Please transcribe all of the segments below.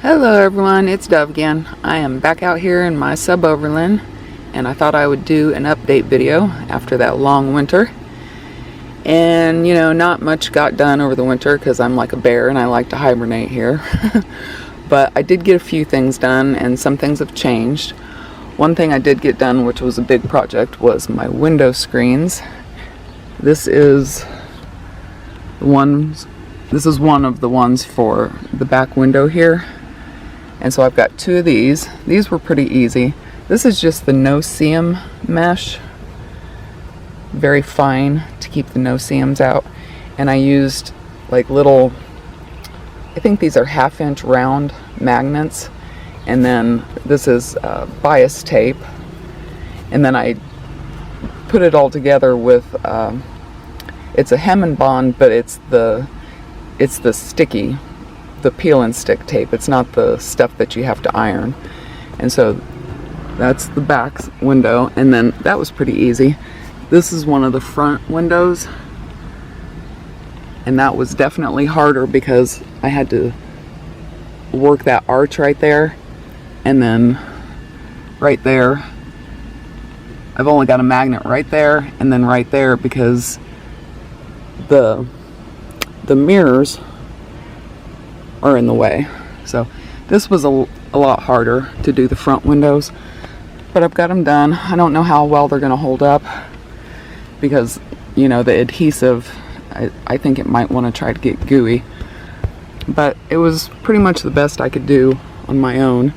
Hello everyone, it's Dove again. I am back out here in my sub Overland, and I thought I would do an update video after that long winter. And you know, not much got done over the winter because I'm like a bear and I like to hibernate here. But I did get a few things done, and some things have changed. One thing I did get done, which was a big project, was my window screens. This is one of the ones for the back window here. And so I've got two of these. These were pretty easy. This is just the no-seam mesh. Very fine to keep the no-seams out. And I used like little, I think these are 1/2-inch round magnets. And then this is bias tape. And then I put it all together with, it's a hem and bond, but it's the sticky, the peel and stick tape. It's not the stuff that you have to iron. And so that's the back window, and then that was pretty easy. This is one of the front windows, and that was definitely harder because I had to work that arch right there, and then right there I've only got a magnet right there and then right there because the mirrors are in the way. So this was a lot harder to do the front windows, but I've got them done. I don't know how well they're going to hold up because, you know, the adhesive, I think it might want to try to get gooey, but it was pretty much the best I could do on my own,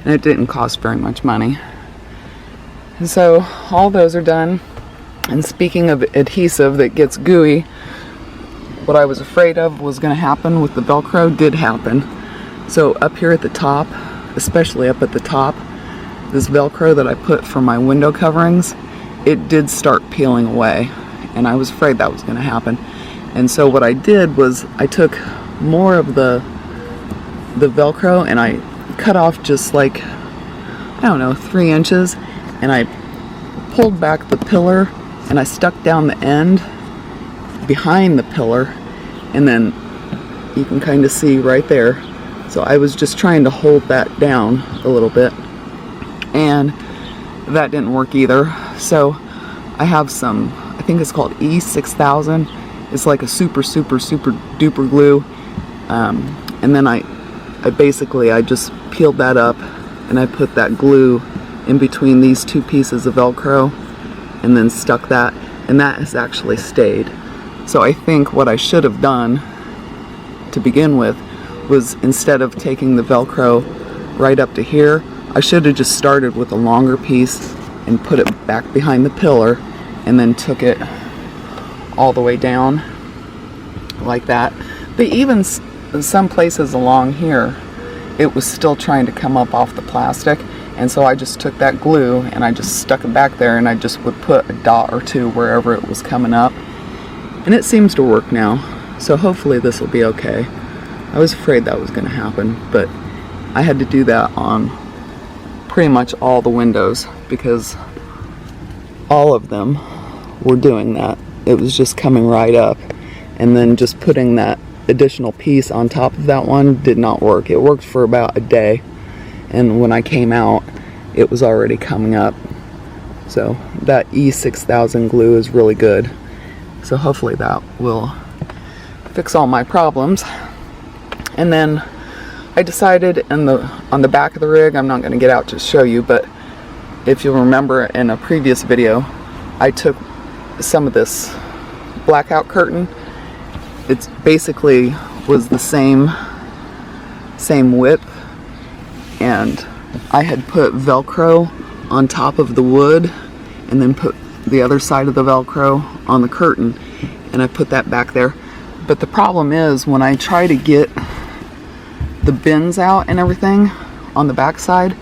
and it didn't cost very much money. And so all those are done. And speaking of adhesive that gets gooey, what I was afraid of was going to happen with the Velcro did happen. So up here at the top, especially up at the top, this Velcro that I put for my window coverings, it did start peeling away, and I was afraid that was going to happen. And so what I did was I took more of the Velcro and I cut off just like, I don't know, 3 inches, and I pulled back the pillar and I stuck down the end behind the pillar, and then you can kind of see right there. So I was just trying to hold that down a little bit, and that didn't work either. So I have some, I think it's called E6000. It's like a super duper glue, and then I basically just peeled that up and I put that glue in between these two pieces of Velcro and then stuck that, and that has actually stayed. So I think what I should have done to begin with was, instead of taking the Velcro right up to here, I should have just started with a longer piece and put it back behind the pillar and then took it all the way down like that. But even some places along here, it was still trying to come up off the plastic, and so I just took that glue and I just stuck it back there, and I just would put a dot or two wherever it was coming up. And it seems to work now, so hopefully this will be okay. I was afraid that was going to happen, but I had to do that on pretty much all the windows because all of them were doing that. It was just coming right up, and then just putting that additional piece on top of that one did not work. It worked for about a day, and when I came out it was already coming up. So that E6000 glue is really good. So hopefully that will fix all my problems. And then I decided on the back of the rig, I'm not going to get out to show you, but if you'll remember in a previous video, I took some of this blackout curtain. It's basically was the same width, and I had put Velcro on top of the wood and then put the other side of the Velcro on the curtain, and I put that back there. But the problem is, when I try to get the bins out and everything on the back side,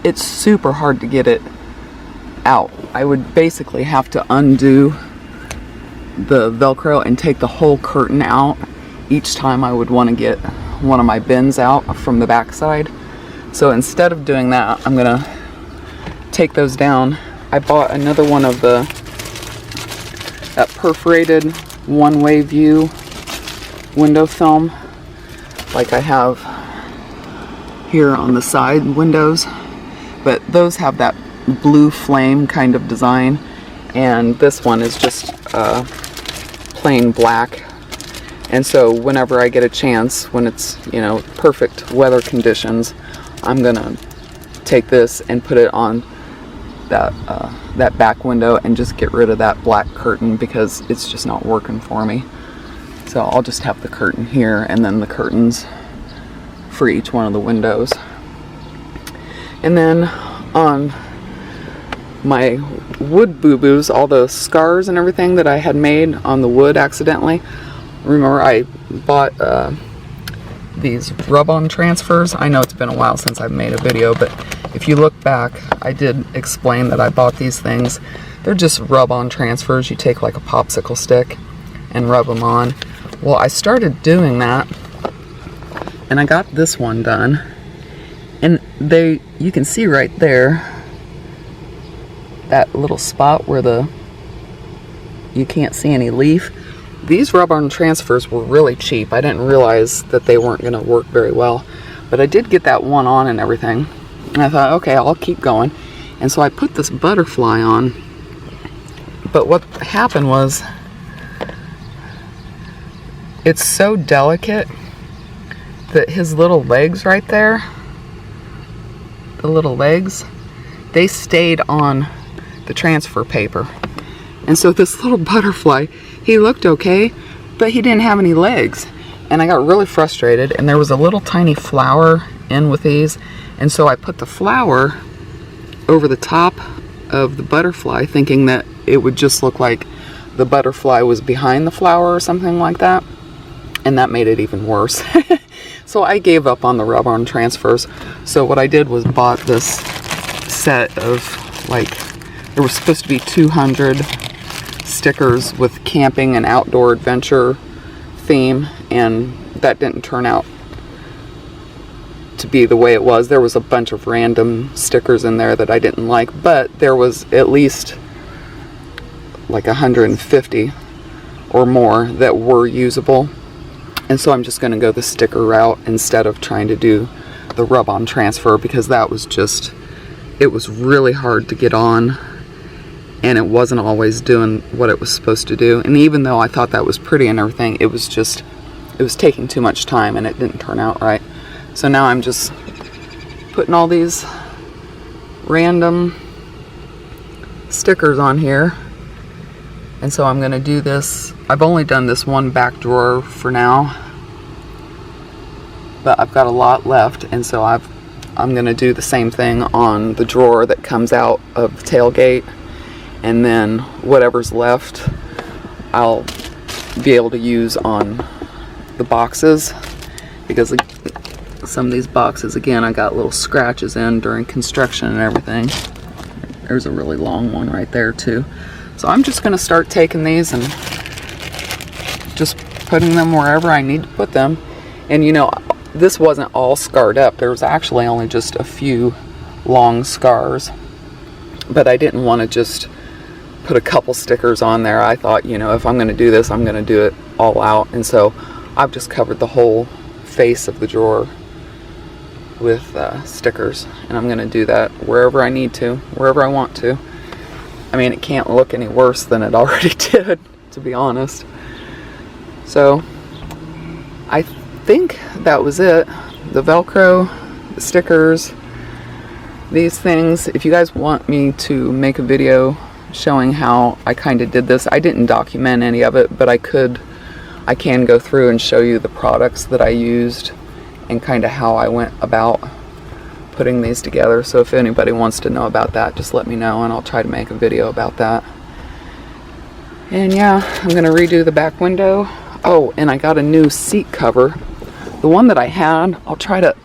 it's super hard to get it out. I would basically have to undo the Velcro and take the whole curtain out each time I would want to get one of my bins out from the back side. So instead of doing that, I'm gonna take those down. I bought another one of that perforated one-way view window film, like I have here on the side windows, but those have that blue flame kind of design, and this one is just plain black. And so whenever I get a chance, when it's, you know, perfect weather conditions, I'm gonna take this and put it on that that back window and just get rid of that black curtain, because it's just not working for me. So I'll just have the curtain here and then the curtains for each one of the windows. And then on my wood boo-boos, all the scars and everything that I had made on the wood accidentally, remember I bought these rub-on transfers. I know it's been a while since I've made a video, but if you look back, I did explain that I bought these things. They're just rub-on transfers. You take like a popsicle stick and rub them on. Well, I started doing that, and I got this one done, and you can see right there that little spot where you can't see any leaf. These rub-on transfers were really cheap. I didn't realize that they weren't going to work very well, but I did get that one on and everything. And I thought, okay, I'll keep going. And so I put this butterfly on. But what happened was, it's so delicate that his little legs right there, the little legs, they stayed on the transfer paper. And so this little butterfly, he looked okay, but he didn't have any legs. And I got really frustrated, and there was a little tiny flower in with these. And so I put the flower over the top of the butterfly, thinking that it would just look like the butterfly was behind the flower or something like that. And that made it even worse. So I gave up on the rub-on transfers. So what I did was bought this set of, like, there was supposed to be 200 stickers with camping and outdoor adventure theme, and that didn't turn out to be the way it was. There was a bunch of random stickers in there that I didn't like, but there was at least like 150 or more that were usable. And so I'm just going to go the sticker route instead of trying to do the rub-on transfer, because that was just, it was really hard to get on, and it wasn't always doing what it was supposed to do. And even though I thought that was pretty and everything, it was taking too much time, and it didn't turn out right. So now I'm just putting all these random stickers on here. And so I'm going to do this. I've only done this one back drawer for now, but I've got a lot left, and so I'm going to do the same thing on the drawer that comes out of the tailgate, and then whatever's left I'll be able to use on the boxes, because some of these boxes, again, I got little scratches in during construction and everything. There's a really long one right there too. So I'm just going to start taking these and just putting them wherever I need to put them. And you know, this wasn't all scarred up. There was actually only just a few long scars. But I didn't want to just put a couple stickers on there. I thought, you know, if I'm going to do this, I'm going to do it all out. And so I've just covered the whole face of the drawer with stickers. And I'm going to do that wherever I need to, wherever I want to. I mean, it can't look any worse than it already did, to be honest. So, I think that was it. The Velcro, the stickers, these things. If you guys want me to make a video showing how I kind of did this, I didn't document any of it, but I can go through and show you the products that I used and kind of how I went about putting these together. So if anybody wants to know about that, just let me know and I'll try to make a video about that. And yeah, I'm going to redo the back window. Oh, and I got a new seat cover. The one that I had, I'll try to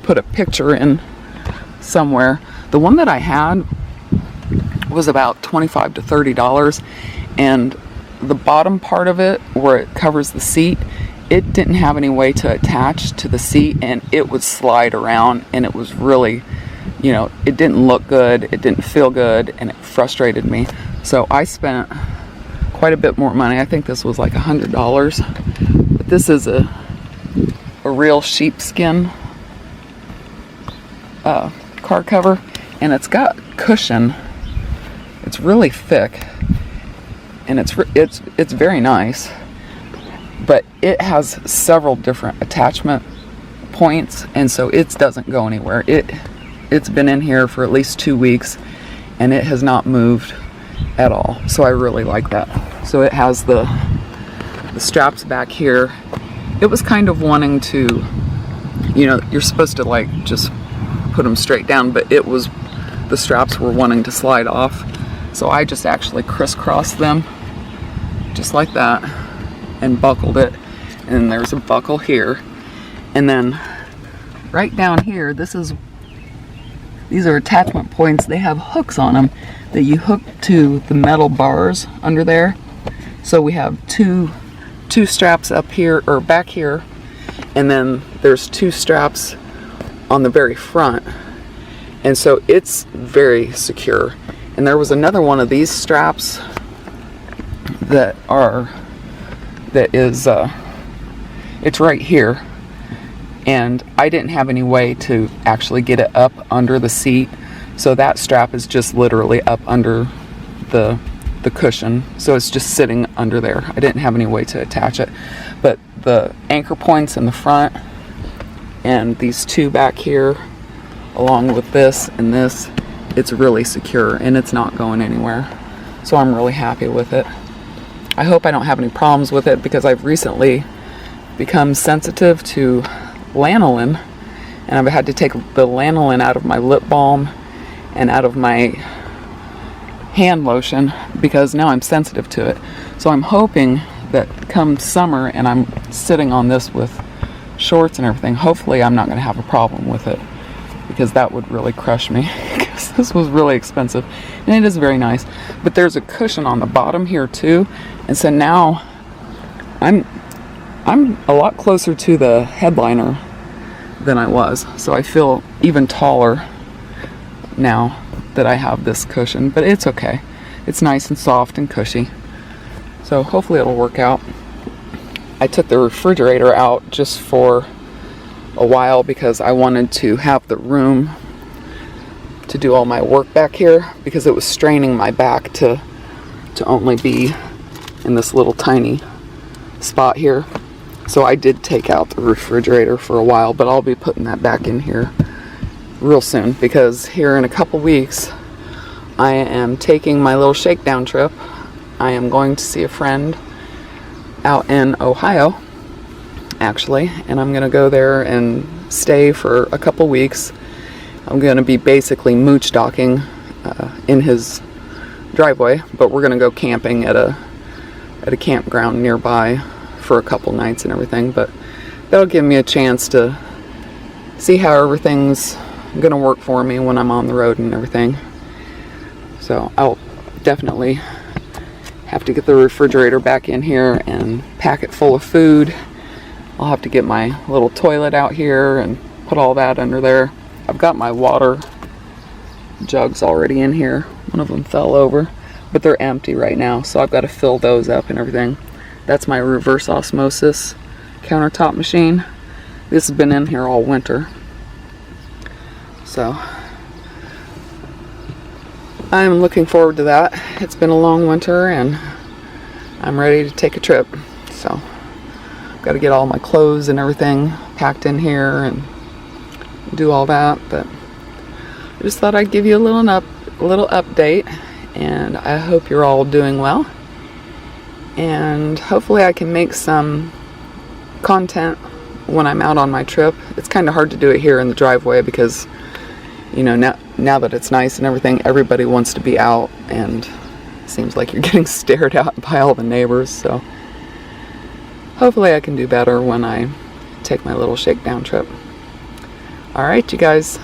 put a picture in somewhere. The one that I had was about $25 to $30, and the bottom part of it, where it covers the seat, it didn't have any way to attach to the seat, and it would slide around, and it was really, you know, it didn't look good, it didn't feel good, and it frustrated me. So I spent quite a bit more money. I think this was like $100, but this is a real sheepskin car cover, and it's got cushion. It's really thick, and it's very nice, but it has several different attachment points, and so it doesn't go anywhere. It's been in here for at least 2 weeks, and it has not moved at all. So I really like that. So it has the straps back here. It was kind of wanting to, you know, you're supposed to like just put them straight down, but the straps were wanting to slide off. So I just actually crisscrossed them just like that and buckled it. And there's a buckle here. And then right down here, these are attachment points. They have hooks on them that you hook to the metal bars under there. So we have two straps up here, or back here, and then there's 2 straps on the very front. And so it's very secure. And there was another one of these straps that is it's right here, and I didn't have any way to actually get it up under the seat, so that strap is just literally up under the cushion, so it's just sitting under there. I didn't have any way to attach it, but the anchor points in the front and these 2 back here, along with this and this, it's really secure and it's not going anywhere. So I'm really happy with it. I hope I don't have any problems with it, because I've recently become sensitive to lanolin, and I've had to take the lanolin out of my lip balm and out of my hand lotion because now I'm sensitive to it. So I'm hoping that come summer and I'm sitting on this with shorts and everything, hopefully I'm not going to have a problem with it, because that would really crush me because this was really expensive, and it is very nice. But there's a cushion on the bottom here too, and so now I'm a lot closer to the headliner than I was, so I feel even taller now that I have this cushion, but it's okay. It's nice and soft and cushy, so hopefully it'll work out. I took the refrigerator out just for a while because I wanted to have the room to do all my work back here, because it was straining my back to only be in this little tiny spot here. So I did take out the refrigerator for a while, but I'll be putting that back in here real soon, because here in a couple weeks I am taking my little shakedown trip. I am going to see a friend out in Ohio, actually, and I'm gonna go there and stay for a couple weeks. I'm gonna be basically mooch docking in his driveway, but we're gonna go camping at a campground nearby for a couple nights and everything. But that'll give me a chance to see how everything's gonna work for me when I'm on the road and everything. So I'll definitely have to get the refrigerator back in here and pack it full of food. I'll have to get my little toilet out here and put all that under there. I've got my water jugs already in here. One of them fell over, but they're empty right now, so I've got to fill those up and everything. That's my reverse osmosis countertop machine. This has been in here all winter. So I'm looking forward to that. It's been a long winter and I'm ready to take a trip. So got to get all my clothes and everything packed in here and do all that. But I just thought I'd give you a little update, and I hope you're all doing well. And hopefully I can make some content when I'm out on my trip. It's kind of hard to do it here in the driveway because, you know, now that it's nice and everything, everybody wants to be out, and it seems like you're getting stared at by all the neighbors. So hopefully I can do better when I take my little shakedown trip. All right, you guys,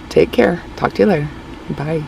take care. Talk to you later. Bye.